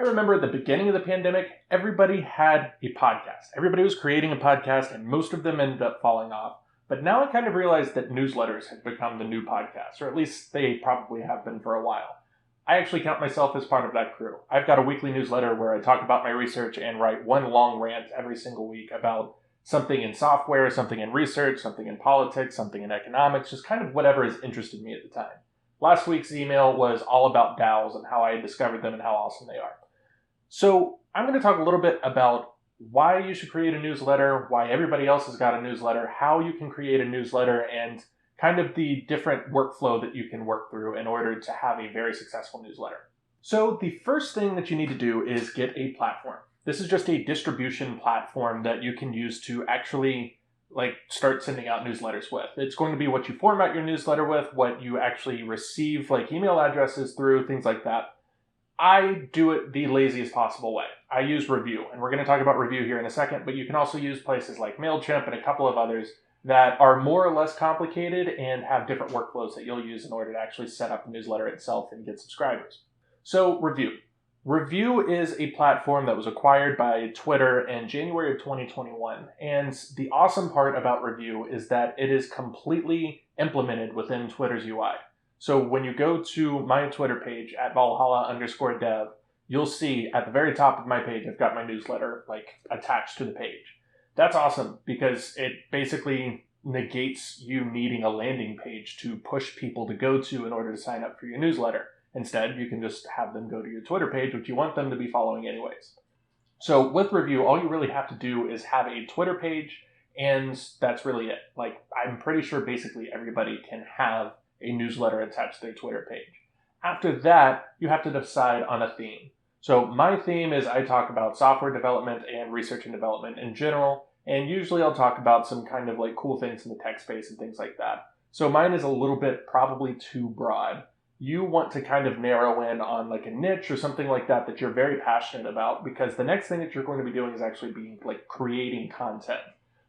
I remember at the beginning of the pandemic, everybody had a podcast. Everybody was creating a podcast, and most of them ended up falling off. But now I kind of realized that newsletters have become the new podcast, or at least they probably have been for a while. I actually count myself as part of that crew. I've got a weekly newsletter where I talk about my research and write one long rant every single week about something in software, something in research, something in politics, something in economics, just kind of whatever has interested me at the time. Last week's email was all about DAOs and how I discovered them and how awesome they are. So I'm going to talk a little bit about why you should create a newsletter, why everybody else has got a newsletter, how you can create a newsletter, and kind of the different workflow that you can work through in order to have a very successful newsletter. So the first thing that you need to do is get a platform. This is just a distribution platform that you can use to actually start sending out newsletters with. It's going to be what you format your newsletter with, what you actually receive, like email addresses through, things like that. I do it the laziest possible way. I use Review, and we're going to talk about Review here in a second, but you can also use places like MailChimp and a couple of others that are more or less complicated and have different workflows that you'll use in order to actually set up the newsletter itself and get subscribers. So Review. Review is a platform that was acquired by Twitter in January of 2021, and the awesome part about Review is that it is completely implemented within Twitter's UI. So when you go to my Twitter page at Valhalla_dev, you'll see at the very top of my page, I've got my newsletter attached to the page. That's awesome because it basically negates you needing a landing page to push people to go to in order to sign up for your newsletter. Instead, you can just have them go to your Twitter page, which you want them to be following anyways. So with Review, all you really have to do is have a Twitter page, and that's really it. I'm pretty sure basically everybody can have a newsletter attached to their Twitter page. After that, you have to decide on a theme. So my theme is I talk about software development and research and development in general, and usually I'll talk about some kind of cool things in the tech space and things like that. So mine is a little bit probably too broad. You want to kind of narrow in on a niche or something like that that you're very passionate about, because the next thing that you're going to be doing is actually being creating content.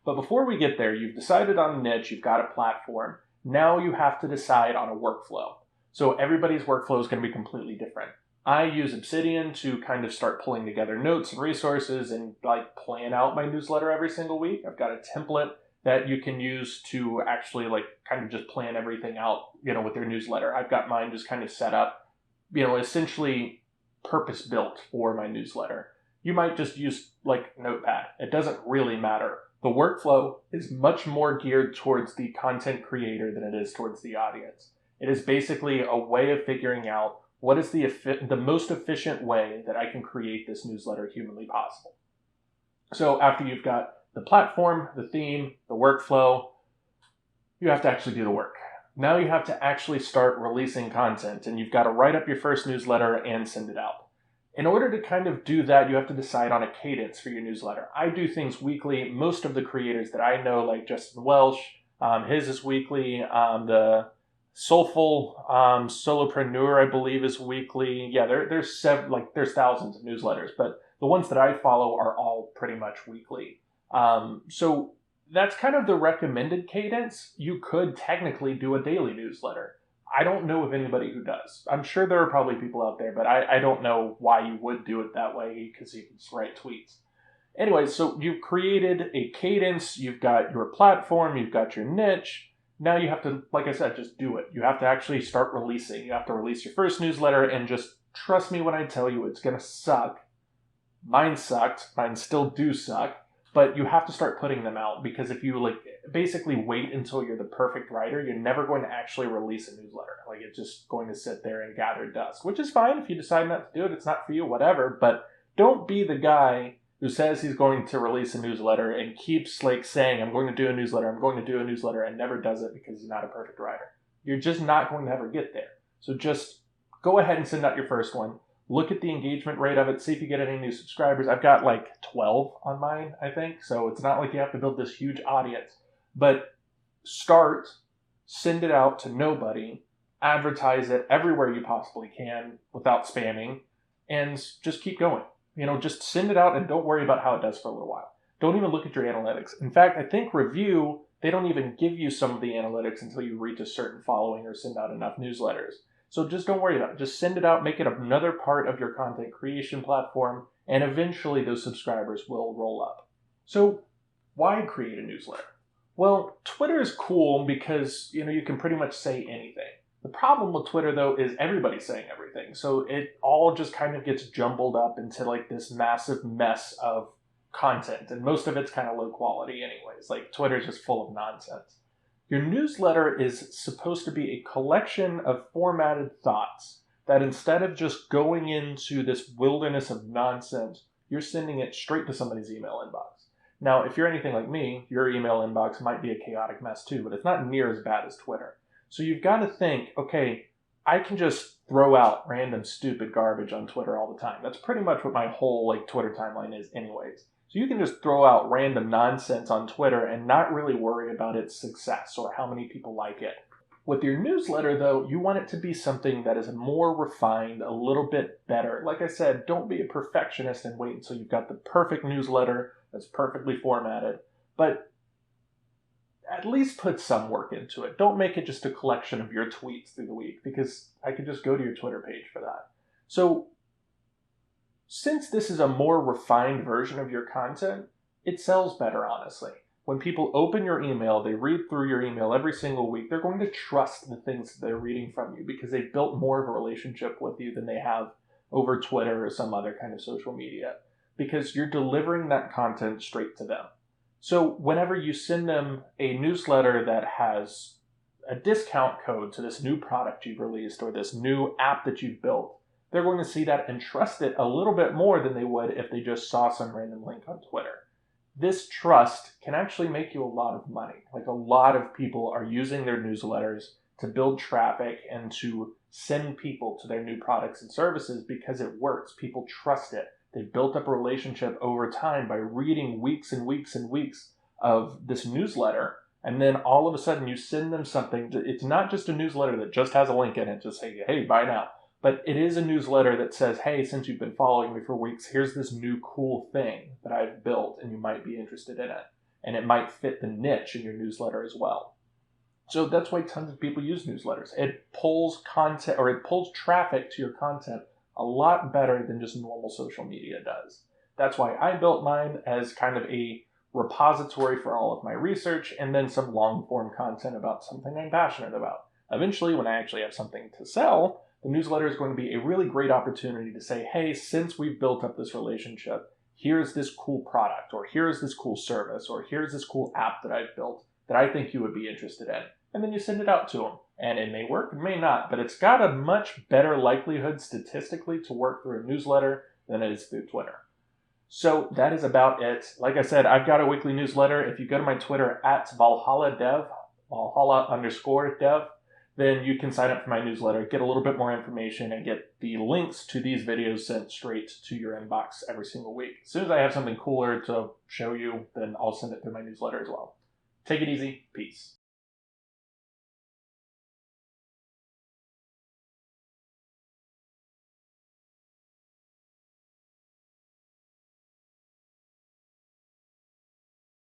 But before we get there, you've decided on a niche, you've got a platform. Now you have to decide on a workflow. So everybody's workflow is going to be completely different. I use Obsidian to kind of start pulling together notes and resources and plan out my newsletter every single week. I've got a template that you can use to actually kind of just plan everything out, with your newsletter. I've got mine just kind of set up, essentially purpose built for my newsletter. You might just use Notepad. It doesn't really matter. The workflow is much more geared towards the content creator than it is towards the audience. It is basically a way of figuring out what is the most efficient way that I can create this newsletter humanly possible. So after you've got the platform, the theme, the workflow, you have to actually do the work. Now you have to actually start releasing content, and you've got to write up your first newsletter and send it out. In order to kind of do that, you have to decide on a cadence for your newsletter. I do things weekly. Most of the creators that I know, like Justin Welsh, his is weekly. The Soulful Solopreneur, I believe, is weekly. Yeah, there's thousands of newsletters, but the ones that I follow are all pretty much weekly. So that's kind of the recommended cadence. You could technically do a daily newsletter. I don't know of anybody who does. I'm sure there are probably people out there, but I don't know why you would do it that way, because you can just write tweets. Anyway, so you've created a cadence, you've got your platform, you've got your niche. Now you have to, like I said, just do it. You have to actually start releasing. You have to release your first newsletter, and just trust me when I tell you it's going to suck. Mine sucked. Mine still do suck. But you have to start putting them out, because if you basically wait until you're the perfect writer, you're never going to actually release a newsletter. It's just going to sit there and gather dust, which is fine. If you decide not to do it, it's not for you, whatever. But don't be the guy who says he's going to release a newsletter and keeps saying, I'm going to do a newsletter, I'm going to do a newsletter, and never does it because he's not a perfect writer. You're just not going to ever get there. So just go ahead and send out your first one. Look at the engagement rate of it. See if you get any new subscribers. I've got 12 on mine, I think. So it's not like you have to build this huge audience. But start, send it out to nobody, advertise it everywhere you possibly can without spamming, and just keep going. Just send it out and don't worry about how it does for a little while. Don't even look at your analytics. In fact, I think Review, they don't even give you some of the analytics until you reach a certain following or send out enough newsletters. So just don't worry about it. Just send it out, make it another part of your content creation platform, and eventually those subscribers will roll up. So why create a newsletter? Well, Twitter is cool because, you can pretty much say anything. The problem with Twitter, though, is everybody's saying everything. So it all just kind of gets jumbled up into like this massive mess of content. And most of it's kind of low quality anyways. Like Twitter's just full of nonsense. Your newsletter is supposed to be a collection of formatted thoughts that instead of just going into this wilderness of nonsense, you're sending it straight to somebody's email inbox. Now, if you're anything like me, your email inbox might be a chaotic mess too, but it's not near as bad as Twitter. So you've got to think, okay, I can just throw out random stupid garbage on Twitter all the time. That's pretty much what my whole Twitter timeline is anyways. So you can just throw out random nonsense on Twitter and not really worry about its success or how many people like it. With your newsletter, though, you want it to be something that is more refined, a little bit better. Like I said, don't be a perfectionist and wait until you've got the perfect newsletter that's perfectly formatted. But at least put some work into it. Don't make it just a collection of your tweets through the week, because I could just go to your Twitter page for that. So since this is a more refined version of your content, it sells better, honestly. When people open your email, they read through your email every single week, they're going to trust the things that they're reading from you because they've built more of a relationship with you than they have over Twitter or some other kind of social media, because you're delivering that content straight to them. So whenever you send them a newsletter that has a discount code to this new product you've released or this new app that you've built, they're going to see that and trust it a little bit more than they would if they just saw some random link on Twitter. This trust can actually make you a lot of money. Like, a lot of people are using their newsletters to build traffic and to send people to their new products and services because it works. People trust it. They've built up a relationship over time by reading weeks and weeks and weeks of this newsletter. And then all of a sudden you send them something. It's not just a newsletter that just has a link in it to say, hey, buy now. But it is a newsletter that says, hey, since you've been following me for weeks, here's this new cool thing that I've built and you might be interested in it. And it might fit the niche in your newsletter as well. So that's why tons of people use newsletters. It pulls content, or it pulls traffic to your content a lot better than just normal social media does. That's why I built mine as kind of a repository for all of my research and then some long form content about something I'm passionate about. Eventually, when I actually have something to sell, the newsletter is going to be a really great opportunity to say, hey, since we've built up this relationship, here's this cool product, or here's this cool service, or here's this cool app that I've built that I think you would be interested in. And then you send it out to them. And it may work, it may not, but it's got a much better likelihood statistically to work through a newsletter than it is through Twitter. So that is about it. Like I said, I've got a weekly newsletter. If you go to my Twitter at Valhalla Dev, Valhalla_dev, then you can sign up for my newsletter, get a little bit more information, and get the links to these videos sent straight to your inbox every single week. As soon as I have something cooler to show you, then I'll send it through my newsletter as well. Take it easy. Peace.